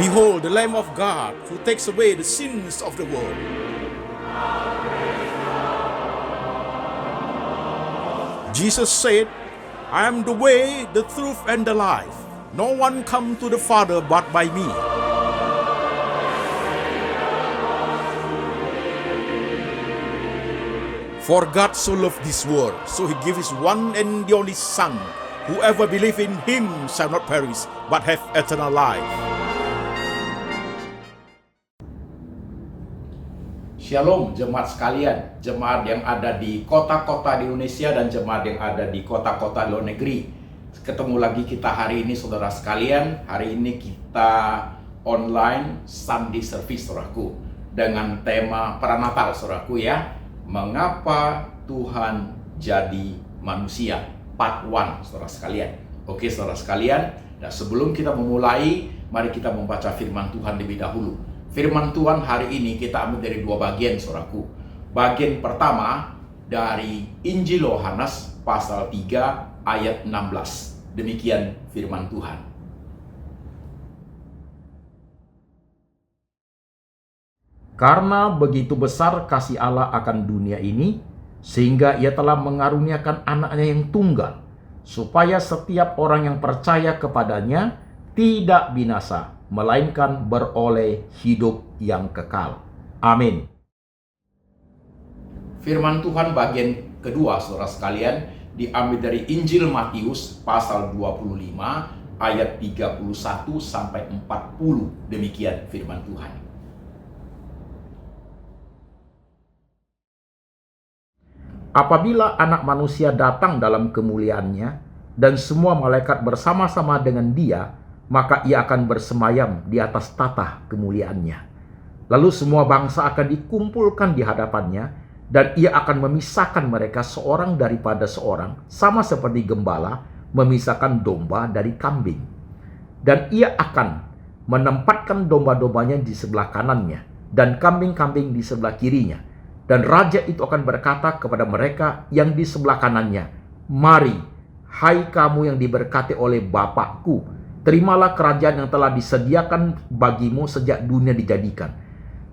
Behold, the Lamb of God who takes away the sins of the world. Jesus said, I am the way, the truth, and the life. No one come to the Father but by me. For God so loved this world, so he gave his one and the only Son. Whoever believe in him shall not perish, but have eternal life. Shalom jemaat sekalian, jemaat yang ada di kota-kota di Indonesia dan jemaat yang ada di kota-kota luar negeri. Ketemu lagi kita hari ini saudara sekalian. Hari ini kita online Sunday service saudaraku, dengan tema Pranatal saudaraku ya. Mengapa Tuhan jadi manusia? Part 1 saudara sekalian. Oke saudara sekalian, dan sebelum kita memulai, mari kita membaca firman Tuhan lebih dahulu. Firman Tuhan hari ini kita ambil dari dua bagian saudaraku. Bagian pertama dari Injil Yohanes pasal 3 ayat 16. Demikian firman Tuhan. Karena begitu besar kasih Allah akan dunia ini, sehingga ia telah mengaruniakan anaknya yang tunggal, supaya setiap orang yang percaya kepadanya tidak binasa, melainkan beroleh hidup yang kekal. Amin. Firman Tuhan bagian kedua saudara sekalian diambil dari Injil Matius pasal 25 ayat 31 sampai 40. Demikian firman Tuhan. Apabila Anak Manusia datang dalam kemuliaannya dan semua malaikat bersama-sama dengan dia, maka ia akan bersemayam di atas tahta kemuliaannya. Lalu semua bangsa akan dikumpulkan di hadapannya, dan ia akan memisahkan mereka seorang daripada seorang, sama seperti gembala memisahkan domba dari kambing. Dan ia akan menempatkan domba-dombanya di sebelah kanannya, dan kambing-kambing di sebelah kirinya. Dan raja itu akan berkata kepada mereka yang di sebelah kanannya, "Mari, hai kamu yang diberkati oleh Bapakku, terimalah kerajaan yang telah disediakan bagimu sejak dunia dijadikan.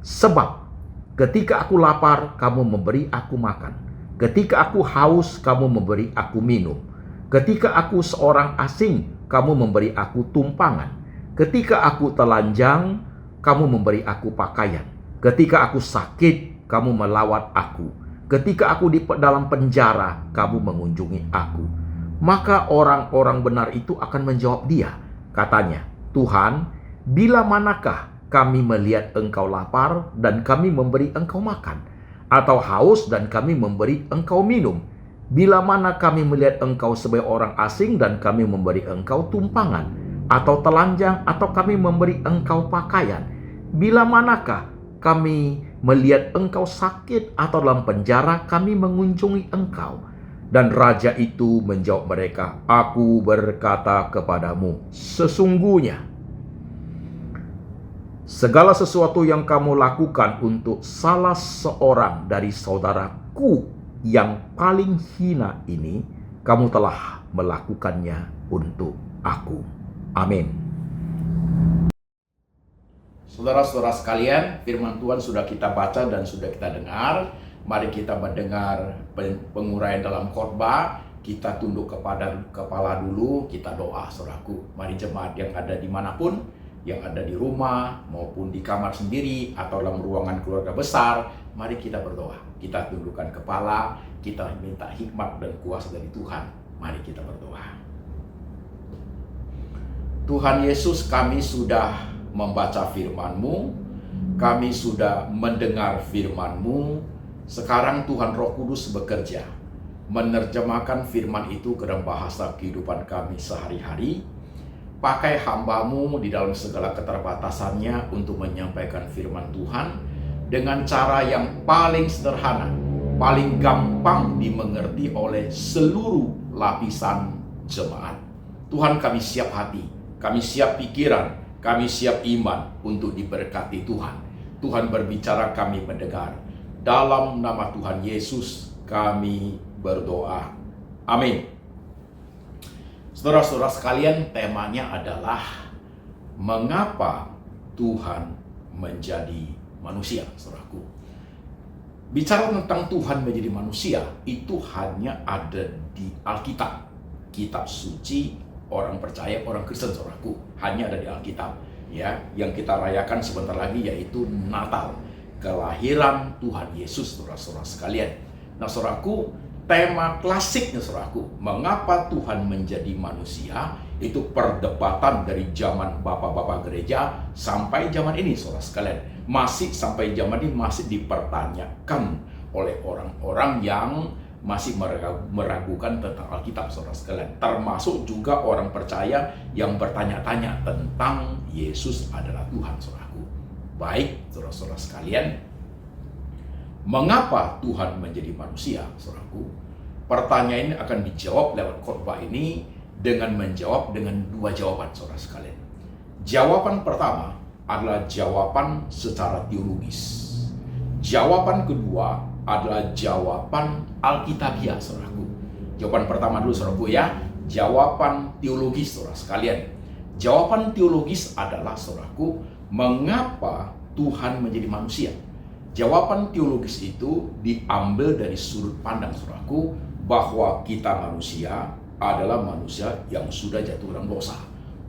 Sebab ketika aku lapar, kamu memberi aku makan. Ketika aku haus, kamu memberi aku minum. Ketika aku seorang asing, kamu memberi aku tumpangan. Ketika aku telanjang, kamu memberi aku pakaian. Ketika aku sakit, kamu melawat aku. Ketika aku di dalam penjara, kamu mengunjungi aku." Maka orang-orang benar itu akan menjawab dia. Katanya, "Tuhan, bila manakah kami melihat engkau lapar dan kami memberi engkau makan, atau haus dan kami memberi engkau minum? Bila mana kami melihat engkau sebagai orang asing dan kami memberi engkau tumpangan, atau telanjang atau kami memberi engkau pakaian? Bila manakah kami melihat engkau sakit atau dalam penjara kami mengunjungi engkau?" Dan raja itu menjawab mereka, "Aku berkata kepadamu, sesungguhnya segala sesuatu yang kamu lakukan untuk salah seorang dari saudaraku yang paling hina ini, kamu telah melakukannya untuk aku." Amin. Saudara-saudara sekalian, firman Tuhan sudah kita baca dan sudah kita dengar. Mari kita mendengar penguraian dalam khotbah. Kita tunduk kepada kepala dulu, kita doa saudaraku. Mari jemaat yang ada dimanapun, yang ada di rumah maupun di kamar sendiri atau dalam ruangan keluarga besar, mari kita berdoa. Kita tundukkan kepala, kita minta hikmat dan kuasa dari Tuhan. Mari kita berdoa. Tuhan Yesus, kami sudah membaca firman-Mu, kami sudah mendengar firman-Mu. Sekarang Tuhan Roh Kudus bekerja, menerjemahkan firman itu ke dalam bahasa kehidupan kami sehari-hari. Pakai hamba-Mu di dalam segala keterbatasannya untuk menyampaikan firman Tuhan dengan cara yang paling sederhana, paling gampang dimengerti oleh seluruh lapisan jemaat. Tuhan, kami siap hati, kami siap pikiran, kami siap iman untuk diberkati Tuhan. Tuhan berbicara, kami mendengar. Dalam nama Tuhan Yesus kami berdoa. Amin. Saudara-saudara sekalian, temanya adalah mengapa Tuhan menjadi manusia, saudaraku. Bicara tentang Tuhan menjadi manusia, itu hanya ada di Alkitab. Kitab suci orang percaya, orang Kristen, saudaraku, hanya ada di Alkitab. Ya, yang kita rayakan sebentar lagi yaitu Natal, kelahiran Tuhan Yesus, saudara-saudara sekalian. Nah, saudaraku, tema klasiknya, saudaraku, mengapa Tuhan menjadi manusia, itu perdebatan dari zaman bapak-bapak gereja sampai zaman ini, saudara sekalian. Masih sampai zaman ini masih dipertanyakan oleh orang-orang yang masih meragukan tentang Alkitab, saudara sekalian. Termasuk juga orang percaya yang bertanya-tanya tentang Yesus adalah Tuhan, saudaraku. Baik, saudara-saudara sekalian, mengapa Tuhan menjadi manusia, saudaraku? Pertanyaan ini akan dijawab lewat khotbah ini dengan menjawab dengan dua jawaban, saudara sekalian. Jawaban pertama adalah jawaban secara teologis. Jawaban kedua adalah jawaban alkitabiah, saudaraku. Jawaban pertama dulu, saudaraku, ya. Jawaban teologis, saudara sekalian. Jawaban teologis adalah, saudaraku, mengapa Tuhan menjadi manusia. Jawaban teologis itu diambil dari sudut pandang, saudaraku, bahwa kita manusia adalah manusia yang sudah jatuh dalam dosa.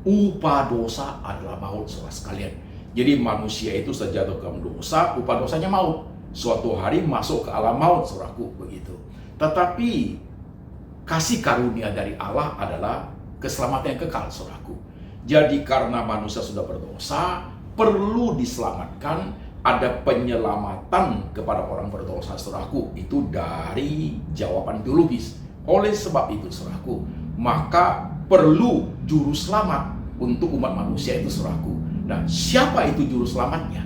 Upah dosa adalah maut, saudara sekalian. Jadi manusia itu sejatuh dalam dosa, upah dosanya maut. Suatu hari masuk ke alam maut, saudaraku, begitu. Tetapi kasih karunia dari Allah adalah keselamatan yang kekal, saudaraku. Jadi karena manusia sudah berdosa, perlu diselamatkan, ada penyelamatan kepada orang berdosa, saudaraku. Itu dari jawaban teologis. Oleh sebab itu, saudaraku, maka perlu juru selamat untuk umat manusia itu, saudaraku. Dan siapa itu juru selamatnya?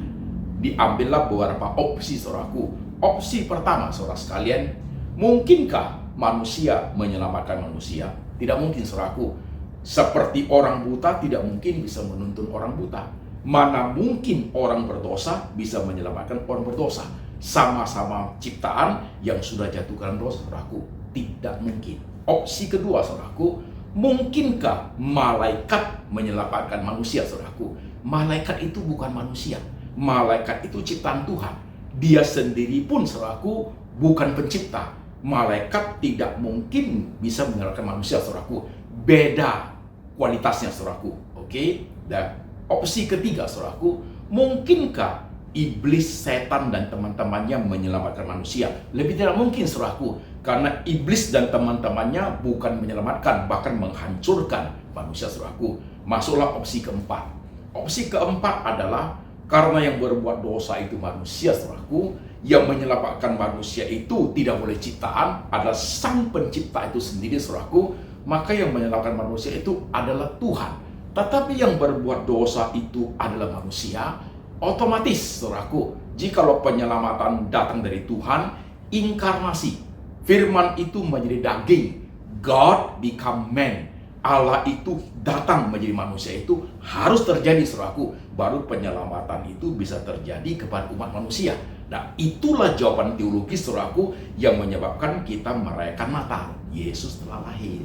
Diambillah beberapa opsi, saudaraku. Opsi pertama, saudara sekalian, mungkinkah manusia menyelamatkan manusia? Tidak mungkin, saudaraku. Seperti orang buta tidak mungkin bisa menuntun orang buta. Mana mungkin orang berdosa bisa menyelamatkan orang berdosa? Sama-sama ciptaan yang sudah jatuh ke dalam dosa, saudaraku. Tidak mungkin. Opsi kedua, saudaraku, mungkinkah malaikat menyelamatkan manusia, saudaraku? Malaikat itu bukan manusia. Malaikat itu ciptaan Tuhan. Dia sendiri pun, saudaraku, bukan pencipta. Malaikat tidak mungkin bisa menyelamatkan manusia, saudaraku. Beda kualitasnya, saudaraku. Oke? Dan opsi ketiga, saudaraku, mungkinkah iblis, setan, dan teman-temannya menyelamatkan manusia? Lebih tidak mungkin, saudaraku. Karena iblis dan teman-temannya bukan menyelamatkan, bahkan menghancurkan manusia, saudaraku. Masuklah opsi keempat. Opsi keempat adalah karena yang berbuat dosa itu manusia, saudaraku, yang menyelamatkan manusia itu tidak boleh ciptaan, adalah sang pencipta itu sendiri, saudaraku, maka yang menyelamatkan manusia itu adalah Tuhan. Tetapi yang berbuat dosa itu adalah manusia, otomatis, saudaraku, jikalau penyelamatan datang dari Tuhan, inkarnasi, firman itu menjadi daging, God become man, Allah itu datang menjadi manusia, itu harus terjadi, saudaraku. Baru penyelamatan itu bisa terjadi kepada umat manusia. Nah, itulah jawaban teologis, saudaraku, yang menyebabkan kita merayakan Natal. Yesus telah lahir.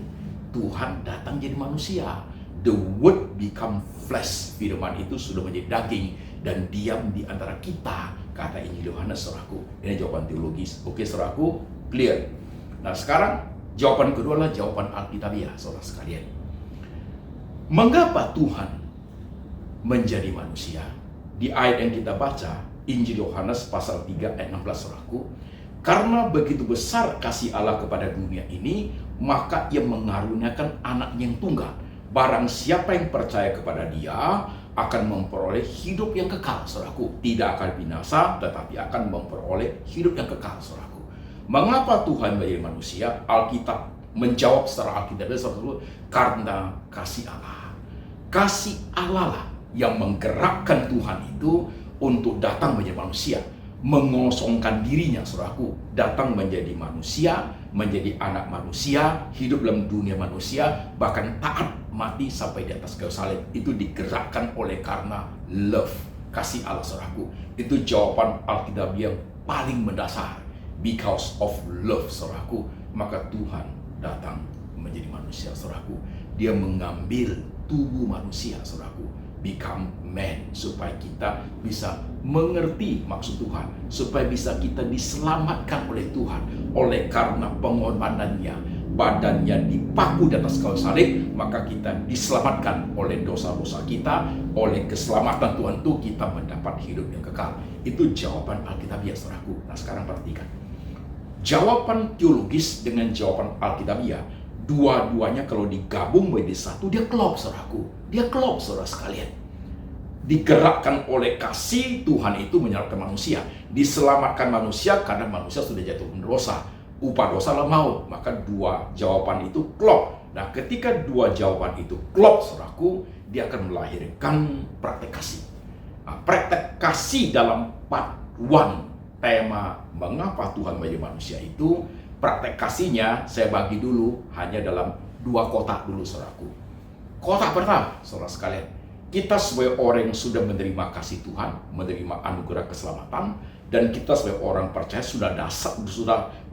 Tuhan datang jadi manusia. The word become flesh. Firman itu sudah menjadi daging dan diam di antara kita, kata Injil Yohanes, saudaraku. Ini jawaban teologis. Oke, saudaraku, clear. Nah, sekarang jawaban kedua adalah jawaban alkitabiah, saudara sekalian. Mengapa Tuhan menjadi manusia? Di ayat yang kita baca, Injil Yohanes pasal 3 ayat 16, saudaraku. Karena begitu besar kasih Allah kepada dunia ini, maka Ia mengaruniakan anaknya yang tunggal. Barang siapa yang percaya kepada Dia akan memperoleh hidup yang kekal, saudaraku. Tidak akan binasa, tetapi akan memperoleh hidup yang kekal, saudaraku. Mengapa Tuhan menjadi manusia? Alkitab menjawab secara alkitabiah, saudaraku, karena kasih Allah. Kasih Allah lah yang menggerakkan Tuhan itu untuk datang menjadi manusia, mengosongkan dirinya, saudaraku, datang menjadi manusia, menjadi anak manusia, hidup dalam dunia manusia, bahkan taat mati sampai di atas kayu salib. Itu digerakkan oleh karena love, kasih Allah, saudaraku. Itu jawaban alkitabiah yang paling mendasar. Because of love, saudaraku, maka Tuhan datang menjadi manusia, saudaraku. Dia mengambil tubuh manusia, saudaraku. become man, supaya kita bisa mengerti maksud Tuhan, supaya bisa kita diselamatkan oleh Tuhan. Oleh karena pengorbanannya, badannya dipaku di atas kayu salib, maka kita diselamatkan oleh dosa-dosa kita. Oleh keselamatan Tuhan itu kita mendapat hidup yang kekal. Itu jawaban Alkitabiah, saudaraku. Nah, sekarang perhatikan jawaban teologis dengan jawaban Alkitabiah. Dua-duanya kalau digabung menjadi satu, dia klop, saudaraku. Dia klop, saudara sekalian. Digerakkan oleh kasih, Tuhan itu menyelamatkan manusia. Diselamatkan manusia karena manusia sudah jatuh berdosa. Upah dosa adalah maut. Maka dua jawaban itu klop. Nah, ketika dua jawaban itu klop, saudaraku, dia akan melahirkan praktek kasih. Nah, praktek kasih dalam part 1, tema mengapa Tuhan menjadi manusia itu, praktek kasihnya saya bagi dulu hanya dalam 2 kotak dulu, saudaraku. Kotak pertama, saudara sekalian, kita sebagai orang yang sudah menerima kasih Tuhan, menerima anugerah keselamatan, dan kita sebagai orang percaya sudah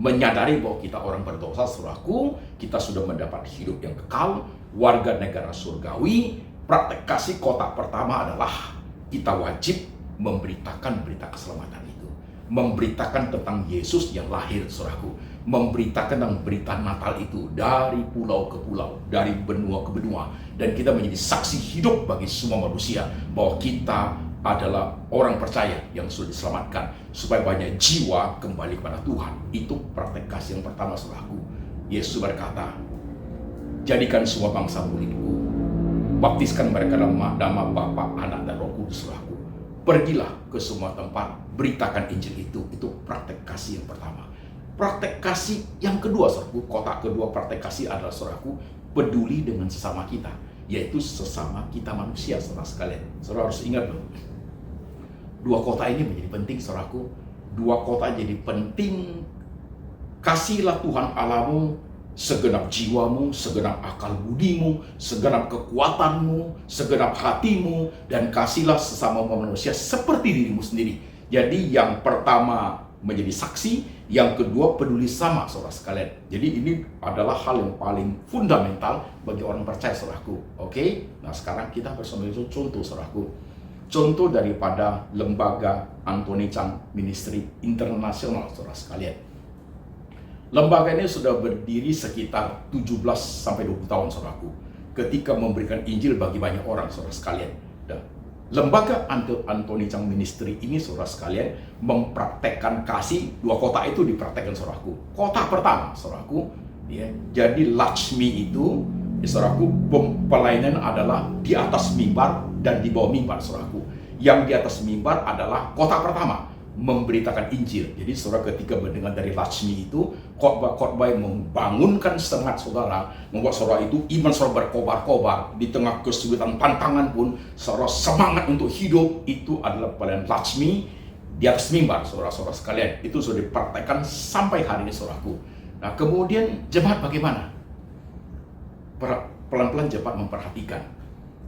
menyadari bahwa kita orang berdosa, saudaraku, kita sudah mendapat hidup yang kekal, warga negara surgawi. Praktek kasih kotak pertama adalah kita wajib memberitakan berita keselamatan itu, memberitakan tentang Yesus yang lahir, saudaraku, memberitakan tentang berita Natal itu dari pulau ke pulau, dari benua ke benua, dan kita menjadi saksi hidup bagi semua manusia bahwa kita adalah orang percaya yang sudah diselamatkan, supaya banyak jiwa kembali kepada Tuhan. Itu praktek kasih yang pertama, saudaraku. Yesus berkata, jadikan semua bangsa muridku, baptiskan mereka dalam nama Bapa, Anak, dan Roh Kudus, saudaraku. Pergilah ke semua tempat, beritakan Injil itu. Itu praktek kasih yang pertama. Praktek kasih yang kedua, saudaraku, kotak kedua praktek kasih adalah, saudaraku, peduli dengan sesama kita, yaitu sesama kita manusia, saudara sekalian. Saudara harus ingat loh, 2 kota ini menjadi penting, saudaraku. 2 kota jadi penting. Kasihlah Tuhan Allahmu segenap jiwamu, segenap akal budimu, segenap kekuatanmu, segenap hatimu, dan kasihlah sesama manusia seperti dirimu sendiri. Jadi yang pertama menjadi saksi, yang kedua peduli sama, saudara sekalian. Jadi ini adalah hal yang paling fundamental bagi orang percaya, saudaraku. Oke? Nah, sekarang kita bersama itu contoh, saudaraku. Contoh daripada lembaga Anthony Chan Ministry Internasional, saudara sekalian. Lembaga ini sudah berdiri sekitar 17-20 tahun, saudaraku, ketika memberikan Injil bagi banyak orang, saudara sekalian. Dan lembaga Anthony Chan Ministry ini, saudara sekalian, mempraktekkan kasih. 2 kota itu dipraktekkan, saudaraku. Kota pertama, saudaraku, ya, jadi Laksmi itu, saudaraku, pelayanan adalah di atas mimbar dan di bawah mimbar, saudaraku. Yang di atas mimbar adalah kota pertama, memberitakan Injil. Jadi saudara ketika mendengar dari Laksmi itu, khotbah yang membangunkan semangat saudara, membuat saudara itu iman saudara berkobar-kobar di tengah kesulitan tantangan pun saudara semangat untuk hidup. Itu adalah pelayanan Laksmi di atas mimbar, saudara-saudara sekalian. Itu sudah dipraktekkan sampai hari ini, saudaraku. Nah, kemudian jemaat bagaimana? Pelan-pelan jemaat memperhatikan.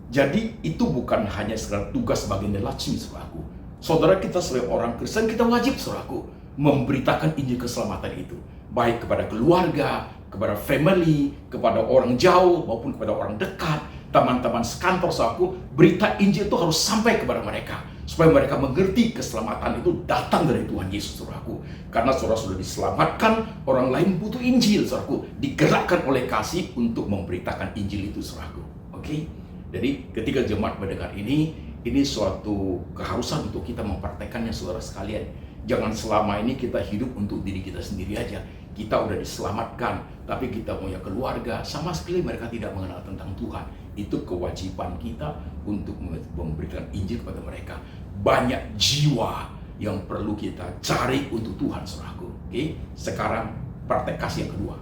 Jadi itu bukan hanya sekedar tugas bagian dari Laksmi, saudaraku. Saudara, kita sebagai orang Kristen, kita wajib, saudaraku, memberitakan Injil keselamatan itu, baik kepada keluarga, kepada family, kepada orang jauh maupun kepada orang dekat, teman-teman sekantor, saudaraku. Berita Injil itu harus sampai kepada mereka, supaya mereka mengerti keselamatan itu datang dari Tuhan Yesus, saudaraku. Karena saudara sudah diselamatkan, orang lain butuh Injil, saudaraku. Digerakkan oleh kasih untuk memberitakan Injil itu, saudaraku. Oke? Jadi ketika jemaat mendengar ini suatu keharusan untuk kita mempraktekannya, saudara sekalian. Jangan selama ini kita hidup untuk diri kita sendiri aja. Kita udah diselamatkan, tapi kita punya keluarga, sama sekali mereka tidak mengenal tentang Tuhan. Itu kewajiban kita untuk memberikan Injil kepada mereka. Banyak jiwa yang perlu kita cari untuk Tuhan, saudaraku. Oke? Sekarang praktek kasih yang kedua.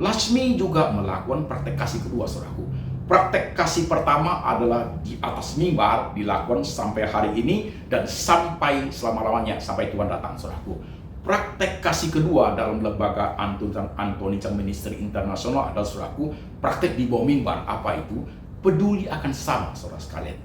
Laksmi juga melakukan praktek kasih kedua, saudaraku. Praktek kasih pertama adalah di atas mimbar, dilakukan sampai hari ini dan sampai selama-lamanya, sampai Tuhan datang, saudaraku. Praktek kasih kedua dalam lembaga Anthony Chan Ministry Internasional adalah, saudaraku, praktek di bawah mimbar. Apa itu? Peduli akan sesama, saudara sekalian.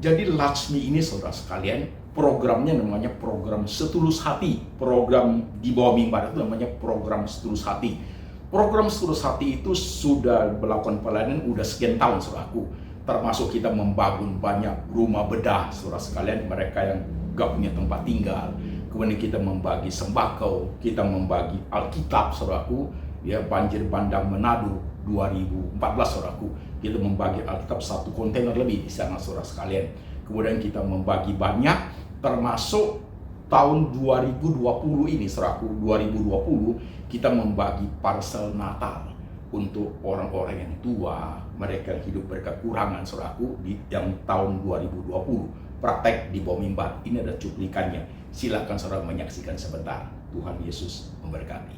Jadi Laksmi ini, saudara sekalian, programnya namanya program setulus hati. Program di bawah mimbar itu namanya program setulus hati. Program setulus hati itu sudah melakukan pelayanan udah sekian tahun, saudaraku. termasuk kita membangun banyak rumah bedah, saudara sekalian, mereka yang gak punya tempat tinggal. Kemudian kita membagi sembako, kita membagi Alkitab, saudaraku, ya, banjir bandang Manado 2014, saudaraku, kita membagi Alkitab 1 kontainer lebih di sana, saudara sekalian. Kemudian kita membagi banyak, termasuk tahun 2020 ini, saudaraku, 2020 kita membagi parsel Natal untuk orang-orang yang tua, mereka yang hidup berkekurangan, saudaraku, di yang tahun 2020. Praktek di bawah mimbar. Ini ada cuplikannya. Silakan saudara menyaksikan sebentar. Tuhan Yesus memberkati.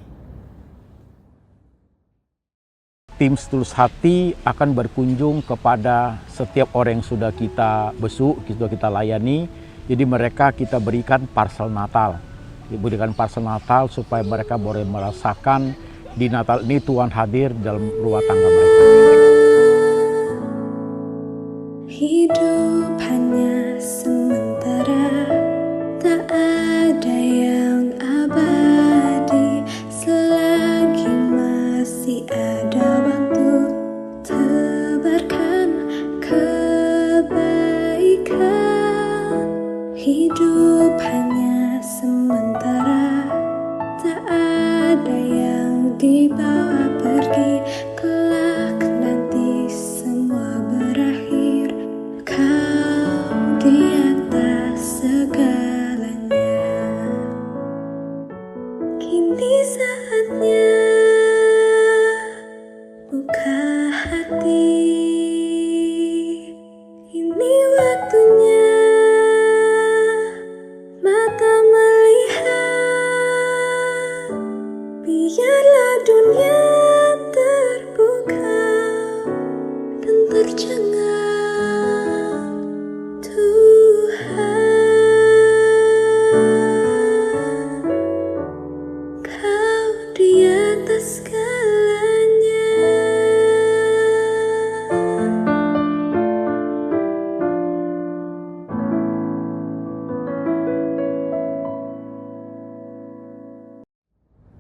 Tim Setulus Hati akan berkunjung kepada setiap orang yang sudah kita besuk, sudah kita layani. Jadi mereka kita berikan parsel Natal. Diberikan parsel Natal supaya mereka boleh merasakan di Natal ini Tuhan hadir dalam rumah tangga mereka. Hidup hanya sementara, tak ada yang abadi. Selagi masih ada waktu, tebarkan kebaikan. Hidup hanya sementara, tak ada yang dibawa pergi. Kelak nanti semua berakhir, kau di atas segalanya. Kini saatnya buka hati, ini waktunya mata melihat. Biarlah dunia terbuka dan tercengang. Tuhan, kau di atas segalanya.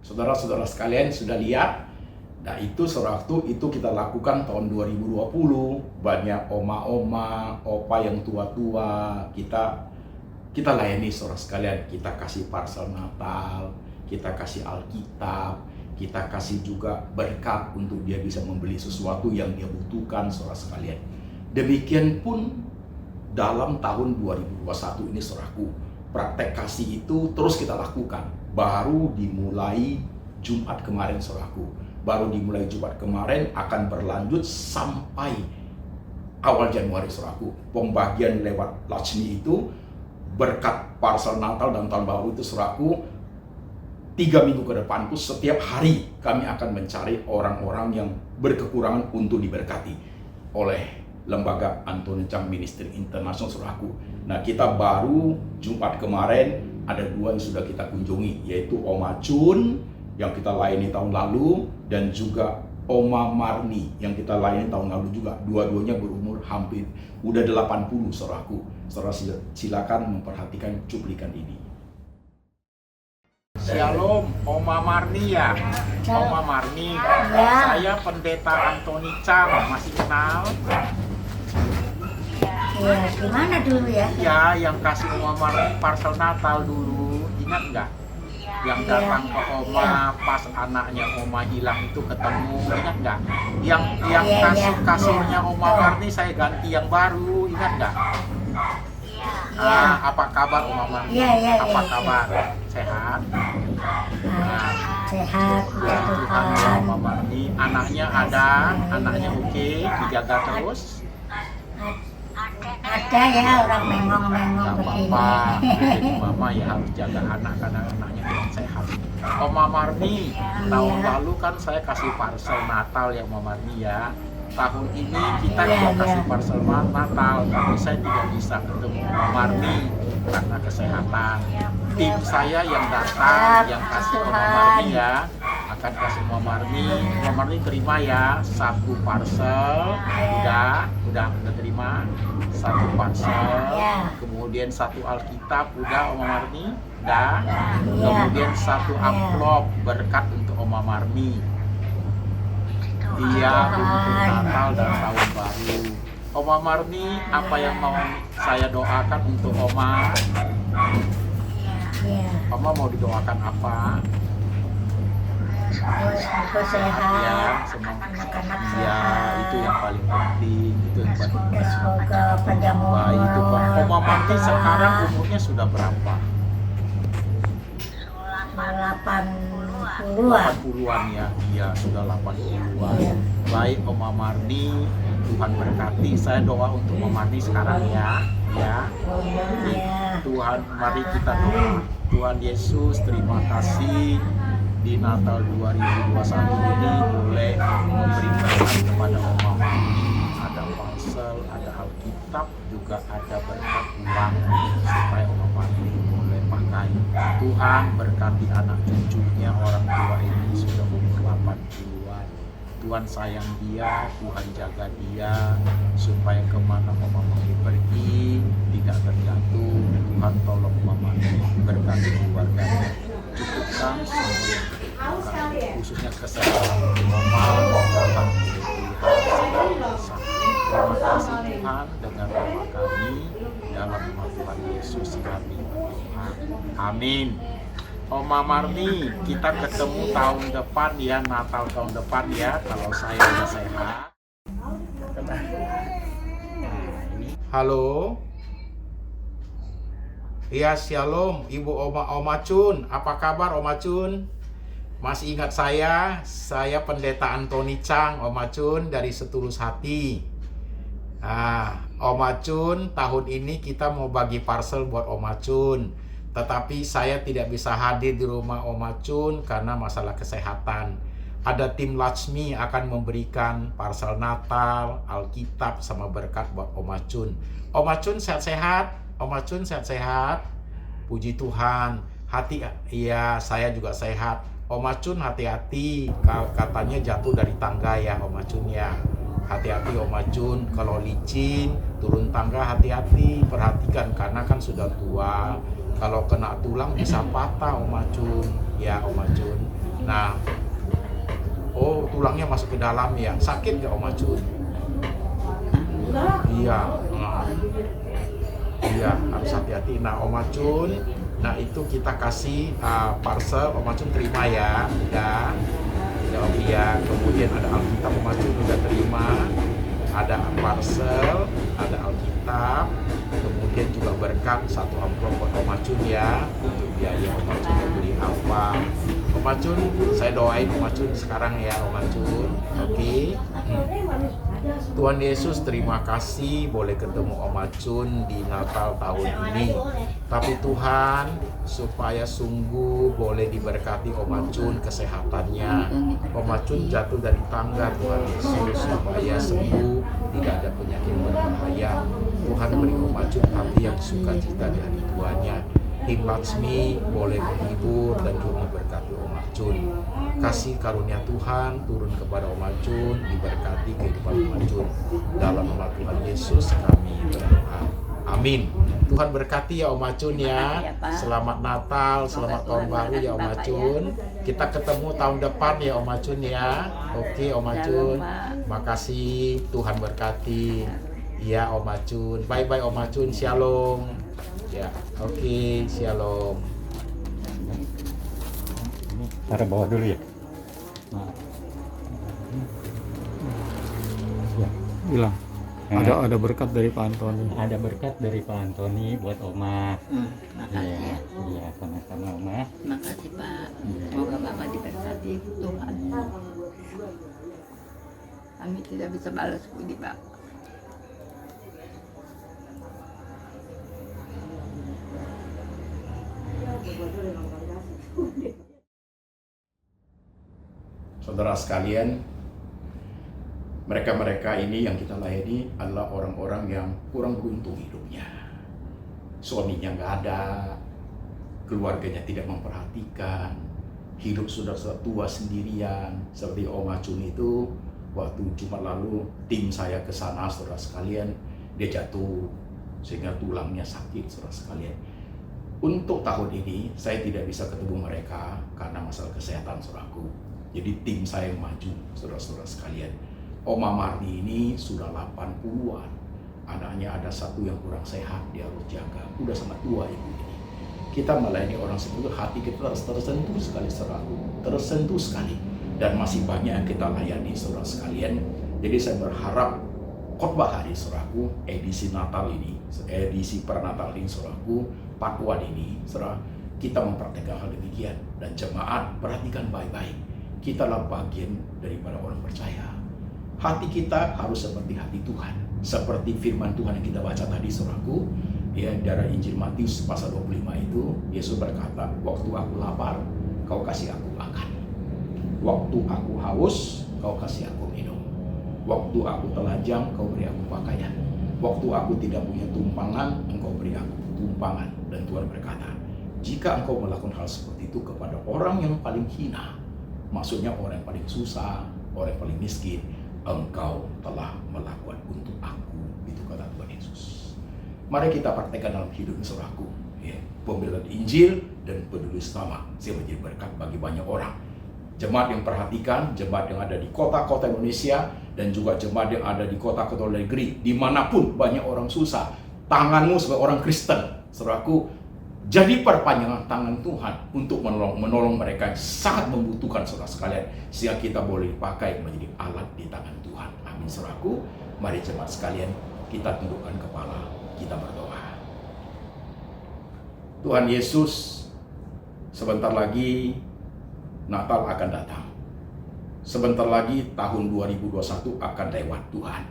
Saudara-saudara sekalian sudah lihat. Nah itu sewaktu itu kita lakukan tahun 2020. Banyak oma-oma, opa yang tua-tua, kita layani, saudara sekalian. Kita kasih parsel Natal, kita kasih Alkitab, kita kasih juga berkat untuk dia bisa membeli sesuatu yang dia butuhkan, saudara sekalian. Demikian pun dalam tahun 2021 ini, saudaraku, praktek kasih itu terus kita lakukan. Baru dimulai Jumat kemarin, saudaraku. Baru dimulai Jumat kemarin, akan berlanjut sampai awal Januari, saudaraku. Pembagian lewat Latsmi itu, berkat parsel Natal dan Tahun Baru itu, saudaraku, 3 minggu ke depanku setiap hari kami akan mencari orang-orang yang berkekurangan untuk diberkati oleh Lembaga Antoni Chang Ministry International, saudaraku. Nah, kita baru Jumat kemarin ada 2 yang sudah kita kunjungi, yaitu Oma Chun yang kita layani tahun lalu, dan juga Oma Marni yang kita layani tahun lalu juga. Dua-duanya berumur hampir udah 80, saudaraku. Saudara silakan memperhatikan cuplikan ini. Shalom, Oma Marni ya. Oma Marni, Ya. saya Pendeta Antoni Chang, masih kenal? Iya, gimana dulu ya? Ya, yang kasih Oma Marni parsel Natal dulu, ingat nggak? Yang datang ke Oma pas anaknya Oma hilang itu ketemu, ingat nggak? Yang Iya, kasurnya iya. Oma Marni saya ganti yang baru, ingat nggak? Iya. Apa kabar Oma Marni? Iya, iya, Apa iya, kabar? Sehat? Nah, sehat, Ya, ya Tuhan ya, Tuhan. Oma Marni. Anaknya ada, anaknya oke, dijaga terus. Ada ya orang mengong-mengong Gak begini. apa-apa, jadi mama ya harus jaga anak karena anaknya tidak sehat. Oma Marni, tahun lalu kan saya kasih parsel Natal ya Oma Marni ya. Tahun ini kita Iya, juga kasih iya. parsel Natal, tapi saya tidak bisa ketemu Oma Marni karena kesehatan. Tim saya yang datang, yang kasih Oma Marni ya, akan kasih Oma Marni. Oma Marni terima ya, 1 parsel, udah terima. 1 parsel, Ya. kemudian 1 Alkitab, udah Oma Marni, udah. Ya. Kemudian 1 amplop berkat untuk Oma Marni. Dia untuk Natal dan Tahun Baru. Oma Marni, apa yang mau saya doakan untuk Oma? Iya. Oma mau didoakan apa? Aku sehat. Ya, senang. Anak-anak Ya, sehat. itu yang paling penting. Itu yang paling Dan penting. semoga panjang umur. Wah, itu Pak. Oma Marni sekarang umurnya sudah berapa? 80-an. 80-an ya. Iya, sudah 80-an. Iya. Baik Oma Marni, Tuhan berkati. Saya doa untuk Oma Marni sekarang ya. Ya. Iya. Tuhan, mari kita doa. Tuhan Yesus, terima kasih di Natal 2021 ini boleh memberikan kepada Oma Marni ada parcel, ada Alkitab, juga ada berkat uang supaya Oma Marni boleh pakai. Tuhan berkati anak cucunya, orang tua ini sudah umur 80-an. Tuhan sayang dia, Tuhan jaga dia supaya kemana Oma Marni pergi tidak terjatuh. Tuhan tolong Oma Marni, berkati keluarganya, cukupkan semua yang dibutuhkan, khususnya kesehatan Oma, Tuhan terima kasih Tuhan, dengan doa kami dalam nama Tuhan Yesus kami berdoa. Amin. Oma Marni, kita ketemu tahun depan ya, Natal tahun depan ya, kalau saya sudah sehat. Halo. Iya, shalom Ibu Oma Cun. Apa kabar Oma Cun? Masih ingat saya Pendeta Antoni Chang, Oma Cun, dari setulus hati. Oma Cun, tahun ini kita mau bagi parcel buat Oma Cun. Tetapi saya tidak bisa hadir di rumah Oma Cun karena masalah kesehatan. Ada tim Latsmi akan memberikan parcel Natal, Alkitab, sama berkat buat Oma Cun. Oma Cun sehat-sehat. Oma Cun sehat-sehat. Puji Tuhan. Iya, saya juga sehat. Oma Cun hati-hati. Katanya jatuh dari tangga ya Oma Cun ya. Hati-hati Oma Cun, kalau licin, turun tangga hati-hati, perhatikan karena kan sudah tua. Kalau kena tulang bisa patah Oma Cun. Ya Oma Cun. Nah, oh tulangnya masuk ke dalam ya. Sakit gak Oma Cun? Iya. Iya, harus hati-hati. Nah Oma Cun, nah itu kita kasih parcel, Oma Cun terima ya. Udah. Ya, kemudian ada Alkitab, Oma Cun juga terima, ada parcel, ada Alkitab, kemudian juga berkat satu amplop buat Oma Cun ya, untuk biaya Oma Cun mau beli apa. Oma Cun, saya doain Oma Cun sekarang ya Oma Cun, oke? Tuhan Yesus, terima kasih boleh ketemu Oma Cun di Natal tahun ini. Tapi Tuhan, supaya sungguh boleh diberkati Oma Cun kesehatannya. Oma Cun jatuh dari tangga Tuhan Yesus, supaya sembuh, tidak ada penyakit berbahaya. Tuhan beri Oma Cun hati yang sukacita di hari tuanya. Tim Latsmi boleh menghibur dan juga memberkati Oma Cun. Kasih karunia Tuhan turun kepada Oma Cun, diberkati kehidupan Oma Cun. Dalam nama Tuhan Yesus kami berdoa. Amin. Tuhan berkati ya Oma Cun ya. Selamat Natal, selamat tahun baru ya Oma Cun. Kita ketemu tahun depan ya Oma Cun ya. Oke Oma Cun. Makasih, Tuhan berkati. Ya Oma Cun. Bye-bye Oma Cun. Shalom. Ya, oke, shalom. Taruh bawah dulu ya. Ya, bilang ada berkat dari Pak Antoni. ada berkat dari Pak Antoni buat Oma. Makasih ya. Iya, sama-sama Oma. Makasih Pak. Semoga Bapak diberkati Tuhan. Kami tidak bisa balas budi Pak. Saudara sekalian, mereka-mereka ini yang kita layani adalah orang-orang yang kurang beruntung hidupnya. Suaminya nggak ada, keluarganya tidak memperhatikan, hidup sudah tua sendirian. Seperti Oma Cun itu, waktu Jumat lalu tim saya ke sana, saudara sekalian, dia jatuh sehingga tulangnya sakit, saudara sekalian. Untuk tahun ini saya tidak bisa ketemu mereka karena masalah kesehatan saudaraku. Jadi tim saya yang maju, saudara-saudara sekalian. Oma Marni ini sudah 80-an. Anaknya ada satu yang kurang sehat, dia harus jaga. Udah sangat tua ibu ini. Kita melayani orang seperti itu, hati kita tersentuh sekali, saudaraku. Tersentuh sekali. Dan masih banyak yang kita layani, saudara sekalian. Jadi saya berharap khotbah hari, saudaraku, edisi Natal ini, edisi pernatal ini, saudaraku, Pakuan ini, saudara, kita mempraktekkan hal demikian. Dan jemaat, perhatikan baik-baik. Kita adalah bagian daripada orang percaya. Hati kita harus seperti hati Tuhan. Seperti firman Tuhan yang kita baca tadi, saudaraku, ya, dari Injil Matius pasal 25 itu, Yesus berkata, waktu aku lapar, kau kasih aku makan. Waktu aku haus, kau kasih aku minum. Waktu aku telanjang, kau beri aku pakaian. Waktu aku tidak punya tumpangan, engkau beri aku tumpangan. Dan Tuhan berkata, jika engkau melakukan hal seperti itu kepada orang yang paling hina, maksudnya orang yang paling susah, orang yang paling miskin, engkau telah melakukan untuk aku. Itu kata Tuhan Yesus. Mari kita praktekkan dalam hidup saudaraku, ya, pemberitaan Injil dan peduli sesama, sehingga menjadi berkat bagi banyak orang. Jemaat yang perhatikan, jemaat yang ada di kota-kota Indonesia, dan juga jemaat yang ada di kota-kota negeri, dimanapun banyak orang susah, tanganmu sebagai orang Kristen, saudaraku, jadi perpanjangan tangan Tuhan untuk menolong mereka yang sangat membutuhkan, saudara sekalian, sehingga kita boleh dipakai menjadi alat di tangan Tuhan. Amin, saudaraku. Mari jemaat sekalian, kita tundukkan kepala, kita berdoa. Tuhan Yesus, sebentar lagi Natal akan datang. Sebentar lagi tahun 2021 akan lewat, Tuhan.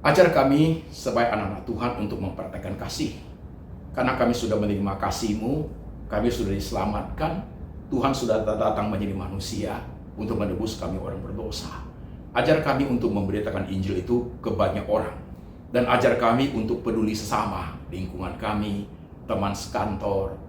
Ajar kami sebagai anak-anak Tuhan untuk mempraktekkan kasih. Karena kami sudah menerima kasih-Mu, kami sudah diselamatkan, Tuhan sudah datang menjadi manusia untuk menebus kami orang berdosa. Ajar kami untuk memberitakan Injil itu ke banyak orang. Dan ajar kami untuk peduli sesama, lingkungan kami, teman sekantor,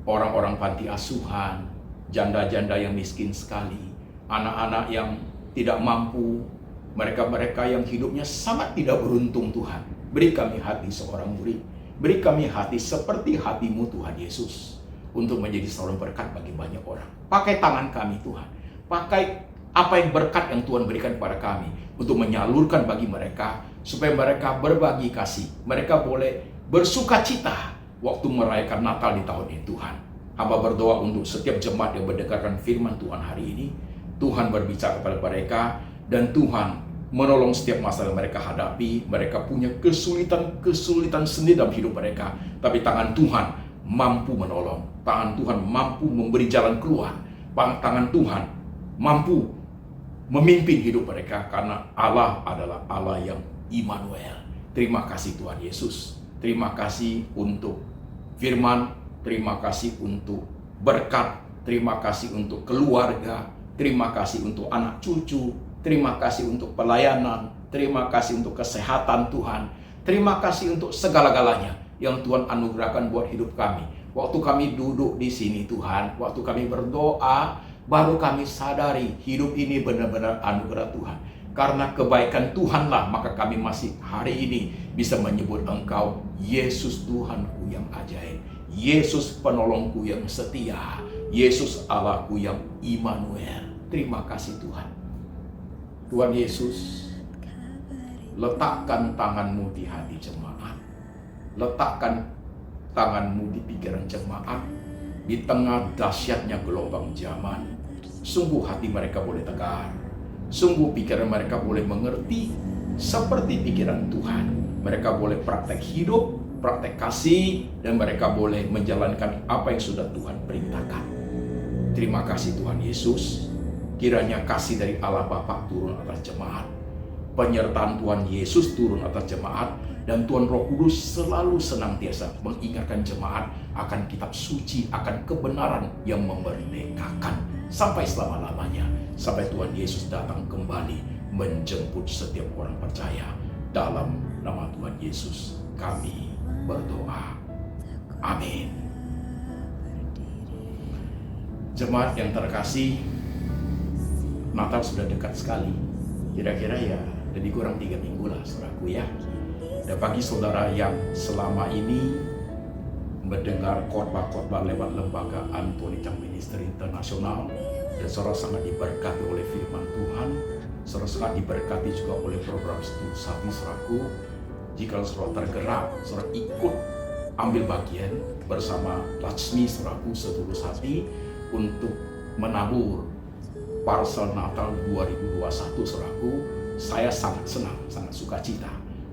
orang-orang panti asuhan, janda-janda yang miskin sekali, anak-anak yang tidak mampu, mereka-mereka yang hidupnya sangat tidak beruntung, Tuhan. Beri kami hati seorang murid, beri kami hati seperti hati-Mu, Tuhan Yesus, untuk menjadi seorang berkat bagi banyak orang. Pakai tangan kami, Tuhan. Pakai apa yang berkat yang Tuhan berikan kepada kami untuk menyalurkan bagi mereka, supaya mereka berbagi kasih. Mereka boleh bersuka cita waktu merayakan Natal di tahun ini, Tuhan. Hamba berdoa untuk setiap jemaat yang mendengarkan firman Tuhan hari ini. Tuhan berbicara kepada mereka, dan Tuhan menolong setiap masalah yang mereka hadapi. Mereka punya kesulitan sendiri dalam hidup mereka, tapi tangan Tuhan mampu menolong. Tangan Tuhan mampu memberi jalan keluar. Tangan Tuhan mampu memimpin hidup mereka, karena Allah adalah Allah yang Immanuel. Terima kasih Tuhan Yesus. Terima kasih untuk firman. Terima kasih untuk berkat, terima kasih untuk keluarga, terima kasih untuk anak cucu, terima kasih untuk pelayanan, terima kasih untuk kesehatan Tuhan, terima kasih untuk segala-galanya yang Tuhan anugerahkan buat hidup kami. Waktu kami duduk di sini, Tuhan, waktu kami berdoa, baru kami sadari hidup ini benar-benar anugerah Tuhan. Karena kebaikan Tuhanlah, maka kami masih hari ini bisa menyebut Engkau Yesus Tuhanku yang ajaib, Yesus penolongku yang setia, Yesus Allahku yang Immanuel. Terima kasih Tuhan. Tuhan Yesus, letakkan tangan-Mu di hati jemaat. Letakkan tangan-Mu di pikiran jemaat. Di tengah dahsyatnya gelombang zaman, sungguh hati mereka boleh tegar. Sungguh pikiran mereka boleh mengerti seperti pikiran Tuhan. Mereka boleh praktek hidup, praktek kasih, dan mereka boleh menjalankan apa yang sudah Tuhan perintahkan. Terima kasih Tuhan Yesus. Kiranya kasih dari Allah Bapa turun atas jemaat, penyertaan Tuhan Yesus turun atas jemaat, dan Tuhan Roh Kudus selalu senantiasa mengingatkan jemaat akan kitab suci, akan kebenaran yang memerdekakan sampai selama-lamanya, sampai Tuhan Yesus datang kembali menjemput setiap orang percaya. Dalam nama Tuhan Yesus kami berdoa. Amin. Jemaat yang terkasih, Natal sudah dekat sekali. Kira-kira ya lebih kurang 3 minggu lah, saudaraku ya. Dan bagi saudara yang selama ini mendengar khotbah-khotbah lewat lembaga Antoni Chang Ministry Internasional, dan saudara sangat diberkati oleh firman Tuhan, Saudara sangat diberkati juga oleh program Setulus Hati, saudaraku. Jika saudara tergerak, saudara ikut ambil bagian bersama Laksmi, saudaraku, Setulus Hati untuk menabur parsel Natal 2021, saudaraku. Saya sangat senang, sangat sukacita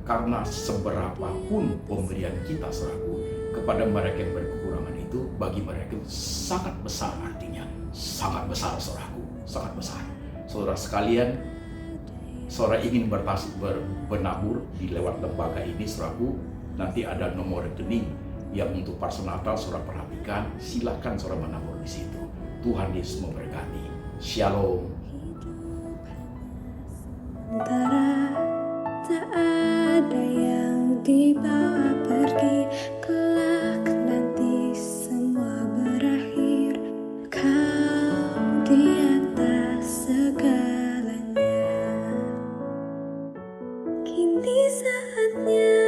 karena seberapapun pemberian kita, saudaraku, kepada mereka yang berkekurangan itu, bagi mereka itu sangat besar artinya, sangat besar, saudaraku, sangat besar. Saudara sekalian, saudara ingin bernabur di lewat lembaga ini, saudaraku, nanti ada nomor rekening yang untuk parsel Natal, saudara perhatikan, silakan saudara menabur di situ. Tuhan Yesus memberkati. Shalom. Antara tak ada yang dibawa pergi, kelak nanti semua berakhir. Kau di atas segalanya. Kini saatnya